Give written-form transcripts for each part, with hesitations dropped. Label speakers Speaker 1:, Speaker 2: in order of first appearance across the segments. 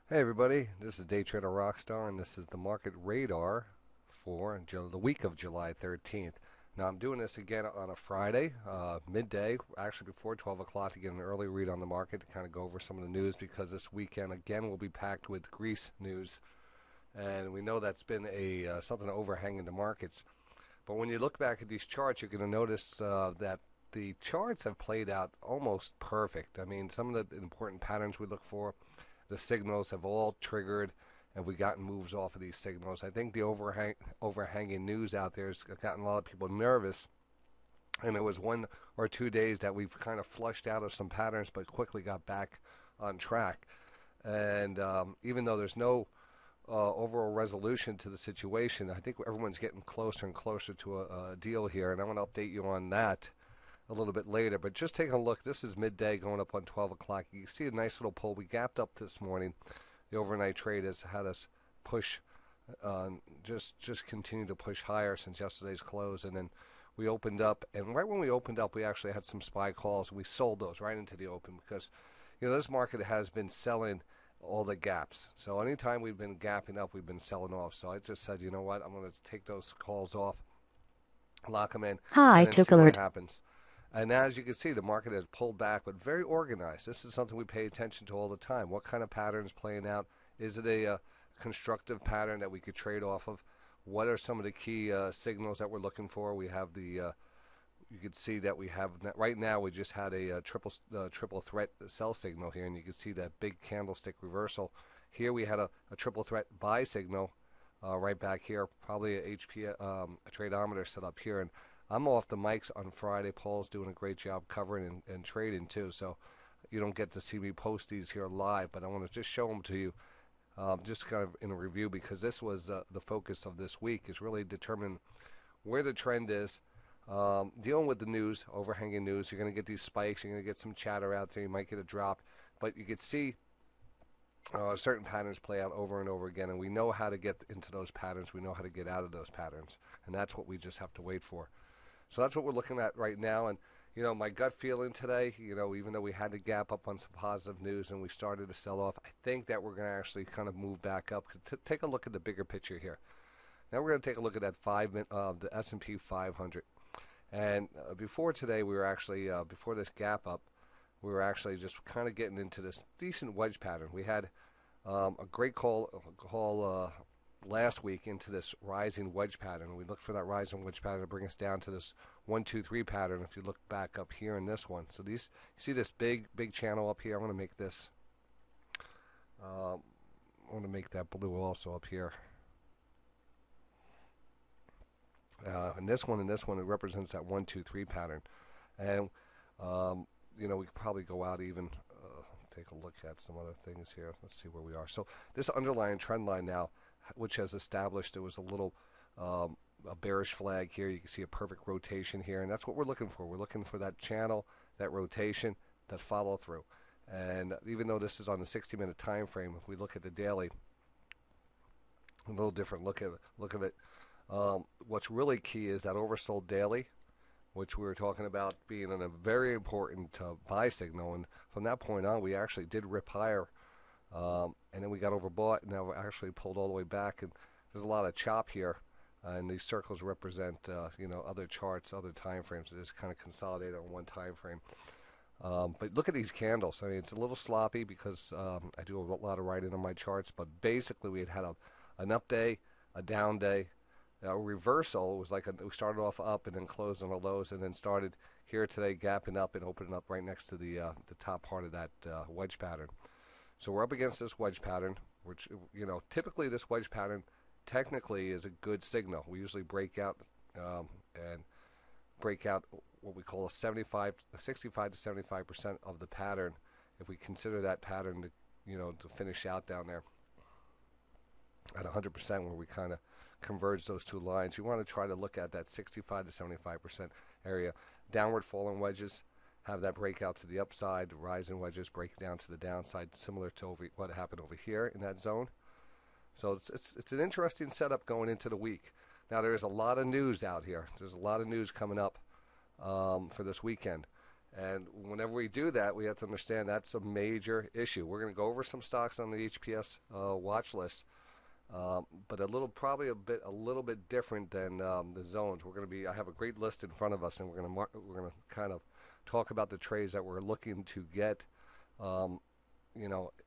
Speaker 1: Hey everybody, this is DayTraderRockStar and this is the market radar for the week of July 13th. Now I'm doing this again on a Friday, midday, actually before 12 o'clock to get an early read on the market to kind of go over some of the news because this weekend again will be packed with Greece news and we know that's been something overhanging the markets. But when you look back at these charts, you're going to notice that the charts have played out almost perfect. I mean, some of the important patterns we look for, the signals have all triggered, and we've gotten moves off of these signals. I think the overhanging news out there has gotten a lot of people nervous, and it was 1 or 2 days that we've kind of flushed out of some patterns, but quickly got back on track. And even though there's no overall resolution to the situation, I think everyone's getting closer and closer to a deal here, and I'm going to update you on that a little bit later. But just taking a look, this is midday going up on 12 o'clock. You can see a nice little pull. We gapped up this morning. The overnight trade has had us push, just continue to push higher since yesterday's close. And then we opened up, and right when we opened up, we actually had some SPY calls. We sold those right into the open because, this market has been selling all the gaps. So anytime we've been gapping up, we've been selling off. So I just said, you know what, I'm going to take those calls off, lock them in,
Speaker 2: Hi,
Speaker 1: and then
Speaker 2: took
Speaker 1: see what
Speaker 2: alert.
Speaker 1: happens. And as you can see, the market has pulled back, but very organized. This is something we pay attention to all the time. What kind of pattern is playing out? Is it a constructive pattern that we could trade off of? What are some of the key signals that we're looking for? We have you can see that we have right now. We just had a triple threat sell signal here, and you can see that big candlestick reversal. Here we had a triple threat buy signal right back here. Probably a tradeometer set up here, and I'm off the mics on Friday. Paul's doing a great job covering and trading too, so you don't get to see me post these here live, but I want to just show them to you, just kind of in a review, because this was the focus of this week, is really determining where the trend is, dealing with the news, overhanging news. You're going to get these spikes, you're going to get some chatter out there, you might get a drop, but you can see certain patterns play out over and over again, and we know how to get into those patterns, we know how to get out of those patterns, and that's what we just have to wait for. So that's what we're looking at right now. And, my gut feeling today, even though we had to gap up on some positive news and we started to sell off, I think that we're going to actually kind of move back up. Take a look at the bigger picture here. Now we're going to take a look at that the S&P 500. And before today, we were actually, before this gap up, we were actually just kind of getting into this decent wedge pattern. We had a great call last week into this rising wedge pattern. We looked for that rising wedge pattern to bring us down to this 1, 2, 3 pattern. If you look back up here in this one, so you see this big channel up here. I want to make this. I want to make that blue also up here. And this one, it represents that 1, 2, 3 pattern. And we could probably go out even. Take a look at some other things here. Let's see where we are. So this underlying trend line now, which has established there was a little a bearish flag here. You can see a perfect rotation here, and that's what we're looking for. We're looking for that channel, that rotation, that follow through. And even though this is on the 60-minute time frame, if we look at the daily, a little different look of it. What's really key is that oversold daily, which we were talking about being a very important buy signal. And from that point on, we actually did rip higher. And then we got overbought, and now we're actually pulled all the way back. And there's a lot of chop here. And these circles represent, other charts, other time frames. It is kind of consolidated on one time frame. But look at these candles. I mean, it's a little sloppy because I do a lot of writing on my charts. But basically, we had an up day, a down day, a reversal. It was like we started off up and then closed on the lows, and then started here today gapping up and opening up right next to the top part of that wedge pattern. So we're up against this wedge pattern, which, typically this wedge pattern technically is a good signal. We usually break out and break out what we call a 65 to 75% of the pattern, if we consider that pattern to finish out down there at 100%, where we kind of converge those two lines. You want to try to look at that 65 to 75% area. Downward falling wedges have that breakout to the upside. Rising wedges break down to the downside, similar to what happened over here in that zone. So it's an interesting setup going into the week. Now there is a lot of news out here. There's a lot of news coming up for this weekend, And whenever we do that, we have to understand that's a major issue. We're going to go over some stocks on the HPS watch list, but probably a little bit different than the zones. I have a great list in front of us, and we're going to kind of talk about the trades that we're looking to get,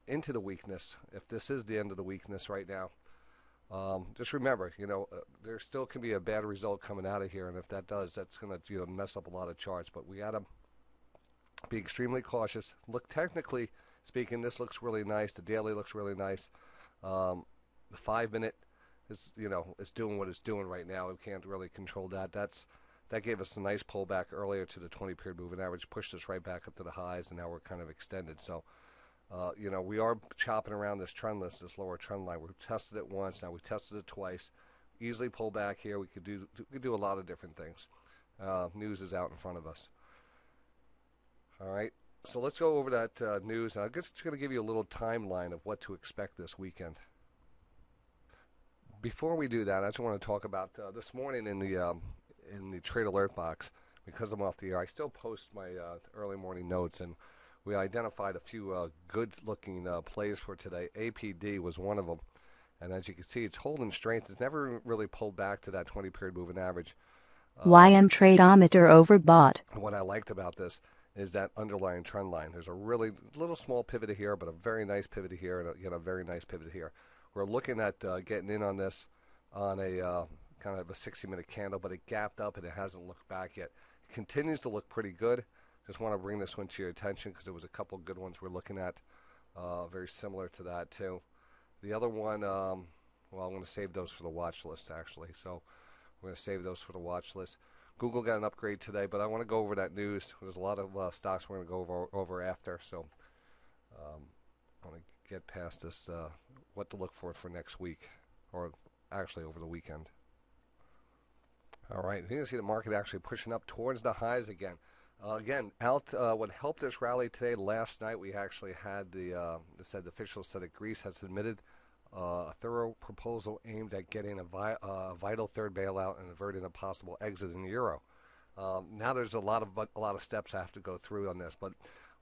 Speaker 1: into the weakness. If this is the end of the weakness right now, just remember, there still can be a bad result coming out of here, and if that does, that's going to mess up a lot of charts. But we got to be extremely cautious. Look, technically speaking, this looks really nice. The daily looks really nice. The 5-minute is doing what it's doing right now. We can't really control that. That gave us a nice pullback earlier to the 20-period moving average, pushed us right back up to the highs, and now we're kind of extended. So, we are chopping around this trend list, this lower trend line. We've tested it once, now we tested it twice. Easily pull back here. We could do a lot of different things. News is out in front of us. All right, so let's go over that news. And I'm just going to give you a little timeline of what to expect this weekend. Before we do that, I just want to talk about this morning in the trade alert box. Because I'm off the air, I still post my early morning notes, and we identified a few good-looking plays for today. APD was one of them, and as you can see, it's holding strength. It's never really pulled back to that 20-period moving average.
Speaker 2: YM Tradeometer overbought.
Speaker 1: What I liked about this is that underlying trend line. There's a really little small pivot here, but a very nice pivot here, and a very nice pivot here. We're looking at getting in on this on a kind of a 60-minute candle, but it gapped up and it hasn't looked back yet. It continues to look pretty good. Just want to bring this one to your attention because there was a couple good ones we're looking at, very similar to that too. The other one, I'm going to save those for the watch list actually. So we're going to save those for the watch list. Google got an upgrade today, but I want to go over that news. There's a lot of stocks we're going to go over after, so I want to get past this, what to look for next week, or actually over the weekend. All right, you can see the market actually pushing up towards the highs again. What helped us rally today, last night we actually had the officials said that Greece has submitted a thorough proposal aimed at getting a vital third bailout and averting a possible exit in the euro. Now there's a lot of steps I have to go through on this, but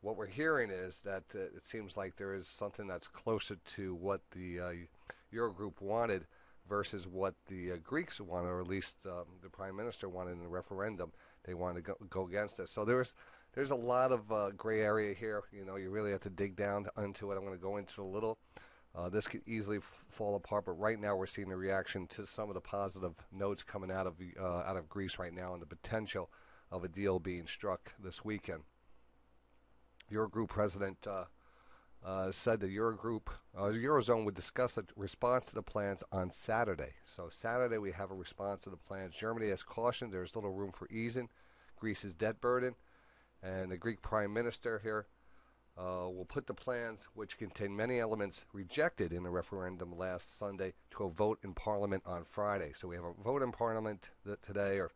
Speaker 1: what we're hearing is that it seems like there is something that's closer to what the Eurogroup wanted versus what the Greeks wanted, or at least the Prime Minister wanted in the referendum. They wanted to go against it. So there's a lot of gray area here. You really have to dig down into it. I'm going to go into it a little. This could easily fall apart, but right now we're seeing the reaction to some of the positive notes coming out of Greece right now, and the potential of a deal being struck this weekend. Eurogroup president said the Eurozone would discuss a response to the plans on Saturday. So Saturday we have a response to the plans. Germany has cautioned there's little room for easing Greece's debt burden, and the Greek Prime Minister here will put the plans, which contain many elements rejected in the referendum last Sunday, to a vote in Parliament on Friday. So we have a vote in Parliament today, or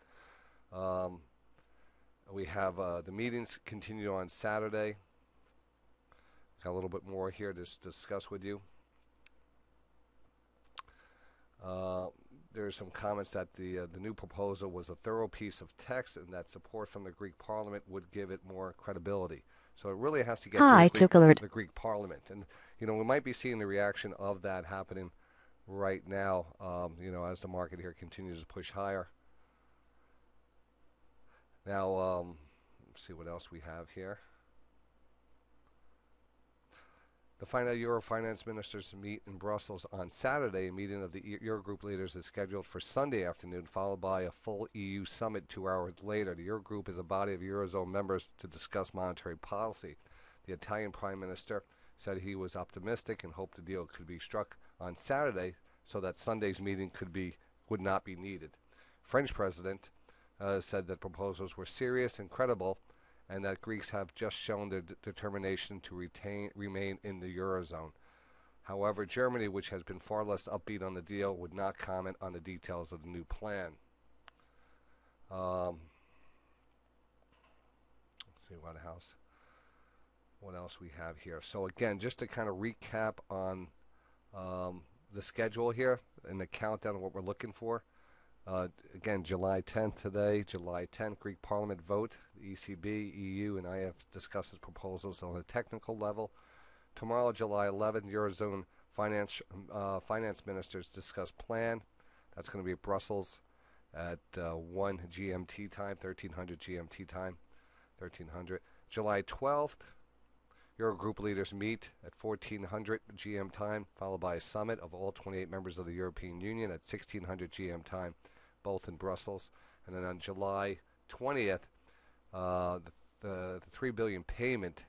Speaker 1: we have the meetings continue on Saturday. Got a little bit more here to discuss with you. There's some comments that the new proposal was a thorough piece of text, and that support from the Greek Parliament would give it more credibility. So it really has to get through the Greek Parliament. And, we might be seeing the reaction of that happening right now, as the market here continues to push higher. Now, let's see what else we have here. The final Euro finance ministers meet in Brussels on Saturday. A meeting of the Eurogroup leaders is scheduled for Sunday afternoon, followed by a full EU summit 2 hours later. The Eurogroup is a body of Eurozone members to discuss monetary policy. The Italian Prime Minister said he was optimistic and hoped the deal could be struck on Saturday so that Sunday's meeting would not be needed. French President said that proposals were serious and credible, and that Greeks have just shown their determination to remain in the Eurozone. However, Germany, which has been far less upbeat on the deal, would not comment on the details of the new plan. Let's see what else we have here. So again, just to kind of recap on the schedule here and the countdown of what we're looking for. Again, July 10th today, July 10th, Greek Parliament vote. The ECB, EU, and IF discusses proposals on a technical level. Tomorrow, July 11th, Eurozone finance ministers discuss plan. That's going to be at Brussels at 1 GMT time, 1300 GMT time, 1300. July 12th, Eurogroup leaders meet at 1400 GM time, followed by a summit of all 28 members of the European Union at 1600 GM time, both in Brussels. And then on July 20th, the 3 billion payment,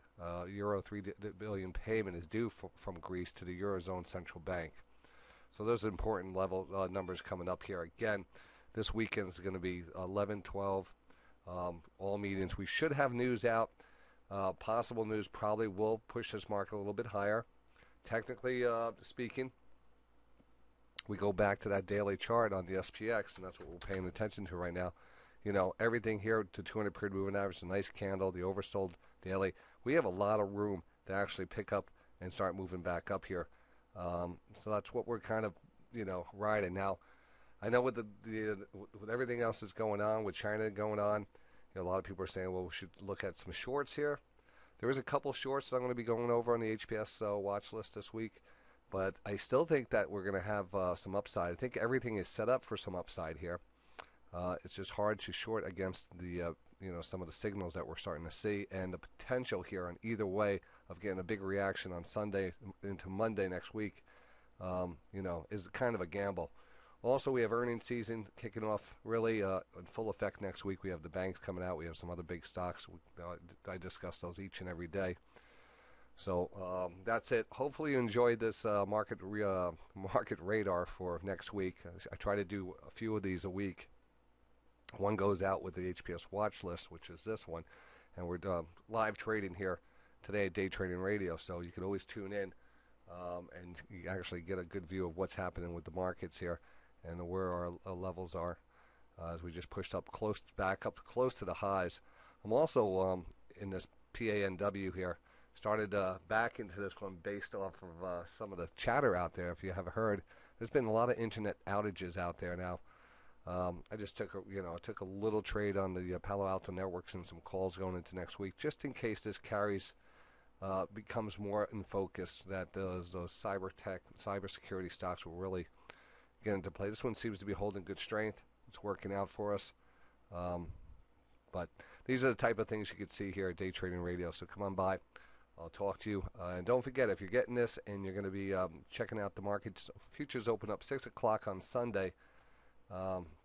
Speaker 1: euro 3 billion payment is due from Greece to the Eurozone Central Bank. So those are important level numbers coming up here. Again, this weekend is going to be 11, 12, all meetings. We should have news out. Possible news probably will push this market a little bit higher. Technically speaking, we go back to that daily chart on the SPX, and that's what we're paying attention to right now. You know, everything here to 200 period moving average, a nice candle, the oversold daily. We have a lot of room to actually pick up and start moving back up here. So that's what we're kind of, riding. Now, I know with with everything else that's going on, with China going on, a lot of people are saying, well, we should look at some shorts here. There is a couple shorts that I'm going to be going over on the HPS watch list this week, but I still think that we're going to have some upside. I think everything is set up for some upside here. It's just hard to short against the some of the signals that we're starting to see, and the potential here on either way of getting a big reaction on Sunday into Monday next week, is kind of a gamble. Also, we have earnings season kicking off really in full effect next week. We have the banks coming out. We have some other big stocks. I discuss those each and every day. So that's it. Hopefully you enjoyed this market radar for next week. I try to do a few of these a week. One goes out with the HPS watch list, which is this one. And we're live trading here today at Day Trading Radio. So you can always tune in and you actually get a good view of what's happening with the markets here and where our levels are as we just pushed back up close to the highs. I'm also in this PANW here, started back into this one based off of some of the chatter out there. If you haven't heard, there's been a lot of internet outages out there now. I just took a little trade on the Palo Alto networks and some calls going into next week, just in case this becomes more in focus, that those cybersecurity stocks will really get into play. This one seems to be holding good strength. It's working out for us. But these are the type of things you could see here at Day Trading Radio. So come on by. I'll talk to you. And don't forget, if you're getting this and you're going to be checking out the markets, futures open up 6 o'clock on Sunday.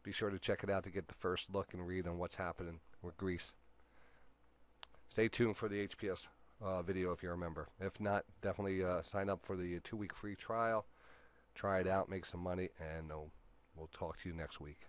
Speaker 1: Be sure to check it out to get the first look and read on what's happening with Greece. Stay tuned for the HPS video if you're a member. If not, definitely sign up for the 2-week free trial. Try it out, make some money, and we'll talk to you next week.